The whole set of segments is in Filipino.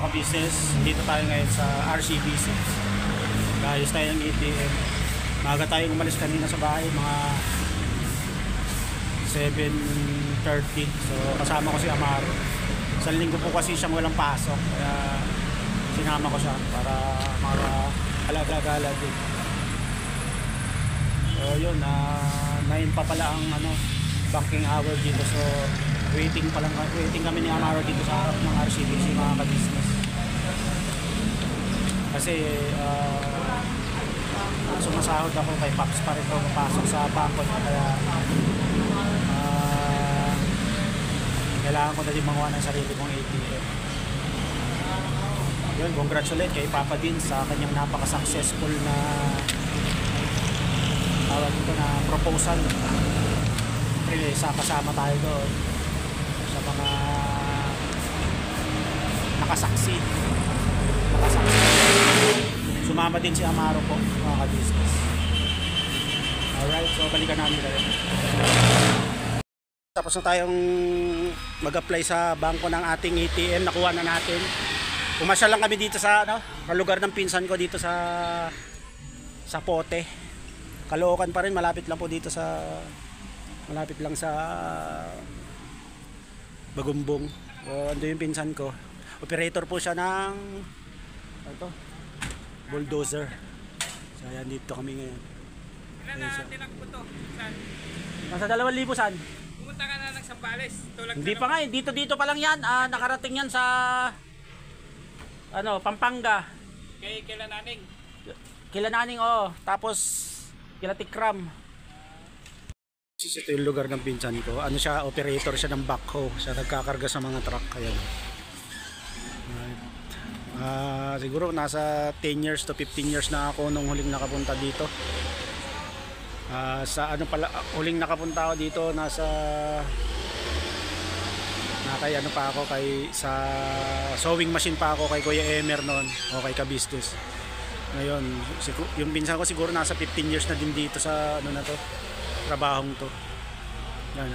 mga business, dito tayo ngayon sa RCBC. Ayos tayo ng ATM. Maaga tayong umalis kanina sa bahay, mga 7:30. So kasama ko si Amaro. Sa linggo po kasi siyang walang pasok, kaya sinama ko siya para makalaga-gala din. So yun, 9 pa pala ang banking hour dito. So waiting kami ni Amaro dito sa harap ng RCBC, mga ka-business. Kasi sumasahod ako kay Paps pa rin ko mapasok sa bangko niya, kaya kailangan ko na din manguha ng sarili kong ATM. Yun, congratulate kay Papa Din sa kanyang napaka-successful na proposal. Really, kasama tayo doon sa mga nakasaksi. Sumama din si Amaro po, mga ka-business. Alright, so balikan namin tayo. Tapos na tayong mag-apply sa bangko ng ating ATM. Nakuha na natin. Pumasya lang kami dito sa lugar ng pinsan ko dito sa Pote. Caloocan pa rin, malapit lang sa Bagumbong. O, ando yung pinsan ko. Operator po siya ng bulldozer. So ayan, dito kami ngayon. Ilan na tinakbo to? Saan? Nasa 2,000 saan? Pumunta ka na ng Sambales. Hindi pa nga eh, dito pa lang yan. Nakarating yan sa Pampanga. Kila Naning. Kila Naning, tapos kila Tikram. Ito yung lugar ng pinsan ko. Operator siya ng backhoe. Siya nagkakarga sa mga truck. Ayan. Siguro nasa 10 years to 15 years na ako nung huling nakapunta dito. Huling nakapunta ako dito sa sewing machine pa ako kay Kuya Emer noon, o kay ka-business. Ngayon, yung pinsan ko siguro nasa 15 years na din dito sa trabahong to. Yan,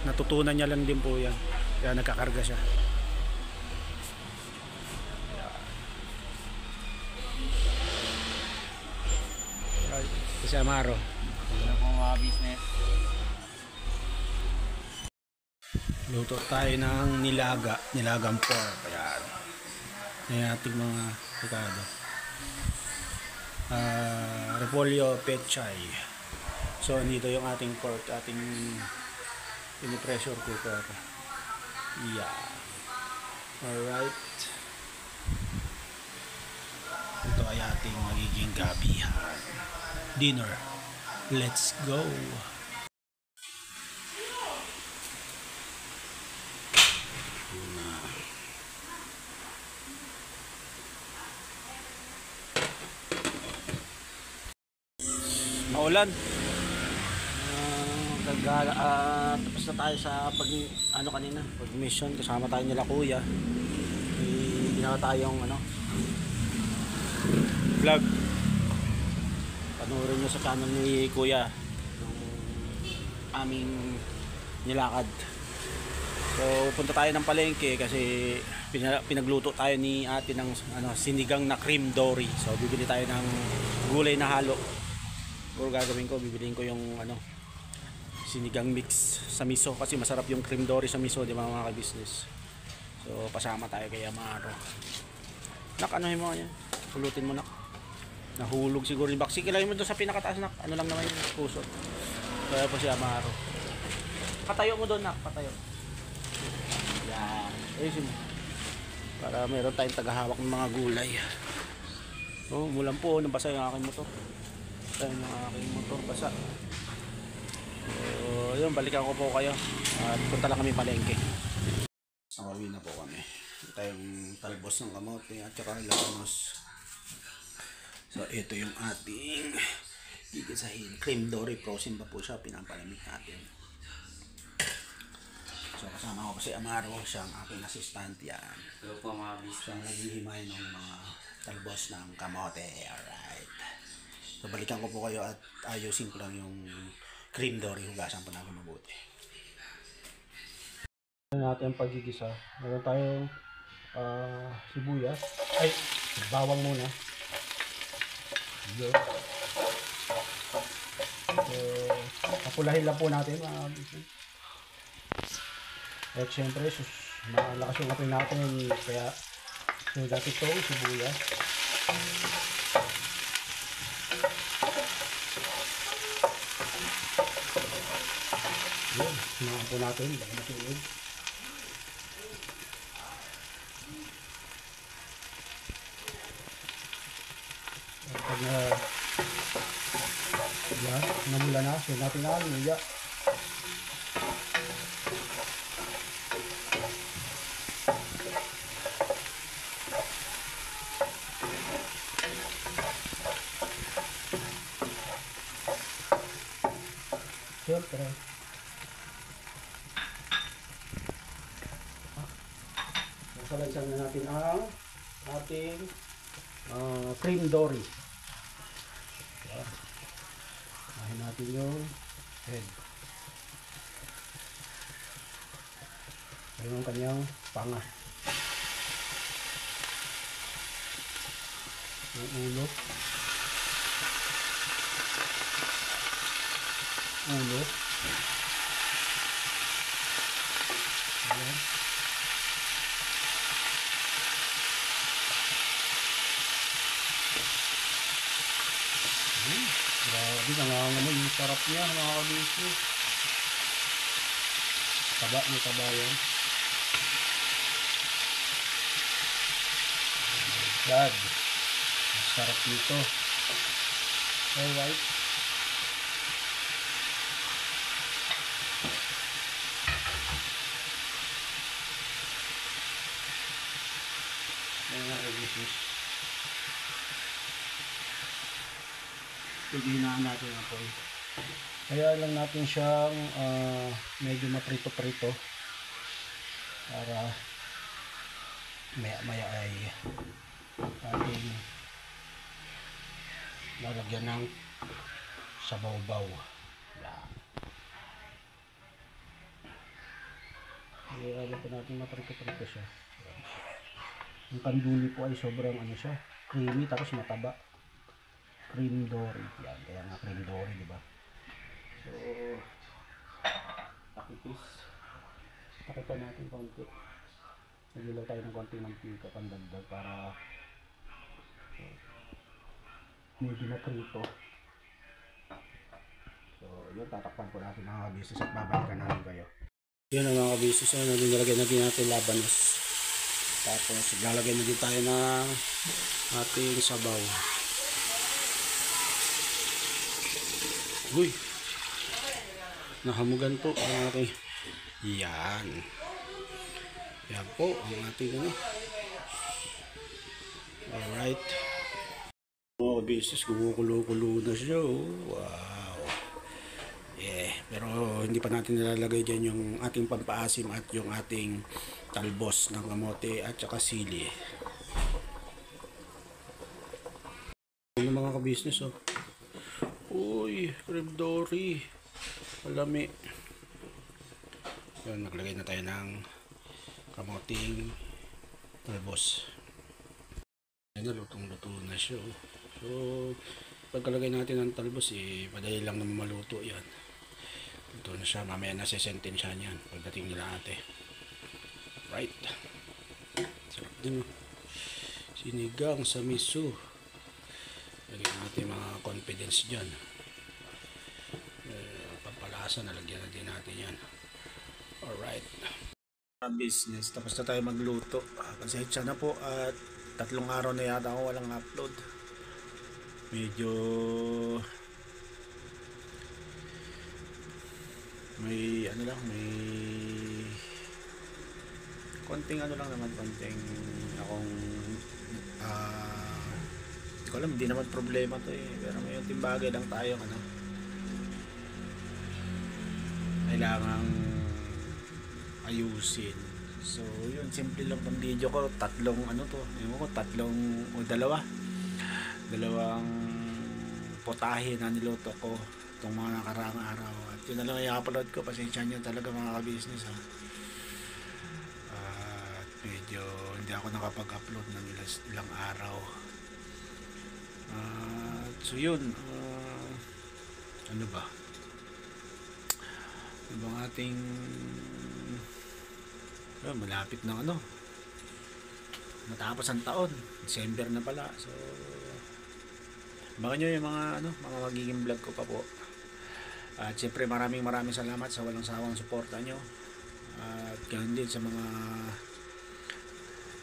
natutunan niya lang din po yan. Kaya nagkakarga siya. Si Amaro. Ano po mga business? Luto tayo ng nilagang pork. Ayan. Ayan ating mga picado. Repolyo, pechay. So dito yung ating pork, ating pressure cooker. Yeah. Alright. Ito ay ating magiging gabihan. Dinner. Let's go. Maulan. Tapos na tayo sa pag-mission. Kasama tayo nila kuya. Ginawa tayong vlog. Panoorin nyo sa channel ni kuya yung aming nilakad. So punta tayo ng palengke kasi pinagluto tayo ni ate ng sinigang na cream dory. So bibili tayo ng gulay na halo. Or gagawin ko, bibiliin ko yung sinigang mix sa miso kasi masarap yung cream dory sa miso, di ba mga ka-business. So pasama tayo kay Amaro. Mo yan, pulutin mo nahulog siguro yung baksi. Kilagay mo doon sa pinakataas lang naman yung puso. Kaya po si Amaro. Patayo mo doon patayo. Yan, ayusin mo para meron tayong tagahawak ng mga gulay. Mulan po, nabasa yung aking motor. Basa. So yun, balikan ko po kayo at punta lang kami palengke. Sawawi na po kami. Tayong talbos ng kamote at saka labanos. So ito yung ating gigisahin. Cream dory, frozen pa po siya, pinapalamig natin. So kasama ko si Amaro, siyang aking assistant yan. Hello po mga business. Siyang naghihimay ng mga talbos ng kamote. Alright. So balikan ko po kayo at ayusin ko lang yung cream dory. Hugasan po namin mabuti. Natin ang pagigisa. Meron tayong sibuyas. Ay, bawang muna. Yun. So, papulahin lang po natin mga kabisnes. At syempre, malakas yung apoy natin. Kaya, sugat itong sibuyas. Yun, sinahan po natin. Baka masunog. At pag yan, namula na. So, natin na luya. Siyempre. Sasalaysan na natin ang ating cream dory. Ahin natin yung head. Ayun ang kanyang panga. Yung ulo. Ulo. Ayan. Grabe, nangangamoy yung sarap niya mga kabisnes. Taba, may taba yan. God, ang sarap nito. Alright. Ayan nga kabisnes. Paghinaan natin ang apoy. Kaya lang natin siyang medyo maprito-prito para maya-maya ay ating lalagyan ng sabaw-baw. Yan. Kaya alam po natin maprito-prito siya. Yung kanduli po ay sobrang ano siya, creamy tapos mataba. Cream dory. Yan, kaya nga cream dory, di ba? So, takipis. Takipan natin konti. Nagilaw tayo ng konti mantika pandagdag para medyo maprito. So, yun, tatakpan ko natin mga kabisnes at babalikan natin kayo. Yun ang mga kabisnes. So, nilagyan natin labanos. Tapos, lalagyan na din tayo ng ating sabaw. Uy, nahamugan po ang ating yan. Yan po ang ating ano. Alright. Mga kabisnes, kumukulo-kulo na siya. Wow. Yeah, pero hindi pa natin nilalagay dyan yung ating pampaasim at yung ating talbos ng kamote at saka sili. Yung mga kabisnes, oh. Uy, cream dory. Malami. Yan, naglagay na tayo ng kamoting talbos. Yan, lutong-luto na siya. So, pagkalagay natin ng talbos, madali lang naman maluto yan. Luto na siya. Mamaya nasisenten siya niyan pagdating nila ate. Right. Sarap din. Sinigang sa miso. Lagyan natin mga confidence dyan. Pampalasa, nalagyan na din natin yan. Alright. Business. Tapos na tayo magluto. Pasensya na po at 3 araw na yata ako walang upload. Medyo may ano lang, may konting ano lang naman, konting akong hindi ko alam, hindi naman problema to eh, pero may yung timbagay lang tayo ano, kailangang ayusin. So yun, simple lang tong video ko. 3 ano to, ewan ko, 3 o 2 potahe na niluto ko itong mga nakaraang araw, at yun na lang i-upload ko. Pasensya nyo talaga mga kabisnes ha. medyo hindi ako nakapag-upload ng ilang araw. So yun, ano ba? Ano bang ating malapit na matapos ang taon, December na pala. So baka nyo yung mga magiging vlog ko pa po. At syempre maraming salamat sa walang sawang suporta nyo. At ganoon din sa mga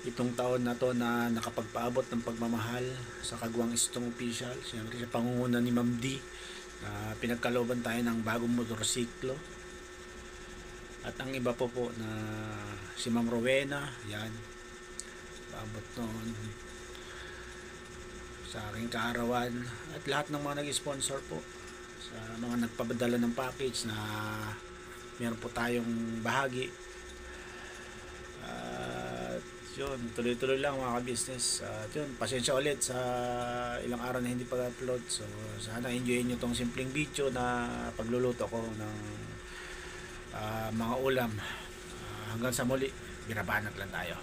itong taon na to na nakapagpaabot ng pagmamahal sa Kagwang Istong Official. Syempre sa pangunguna ni Ma'am D, pinagkalooban tayo ng bagong motorsiklo. At ang iba po na si Ma'am Rowena, yan, paabot noon sa aking kaarawan. At lahat ng mga nag-sponsor po, sa mga nagpapadala ng package na meron po tayong bahagi. At yun, tuloy-tuloy lang mga ka-business. At yun, pasensya ulit sa ilang araw na hindi pag-upload. So sana enjoyin nyo tong simpleng video na pagluluto ko ng mga ulam. Hanggang sa muli, birabanat lang tayo.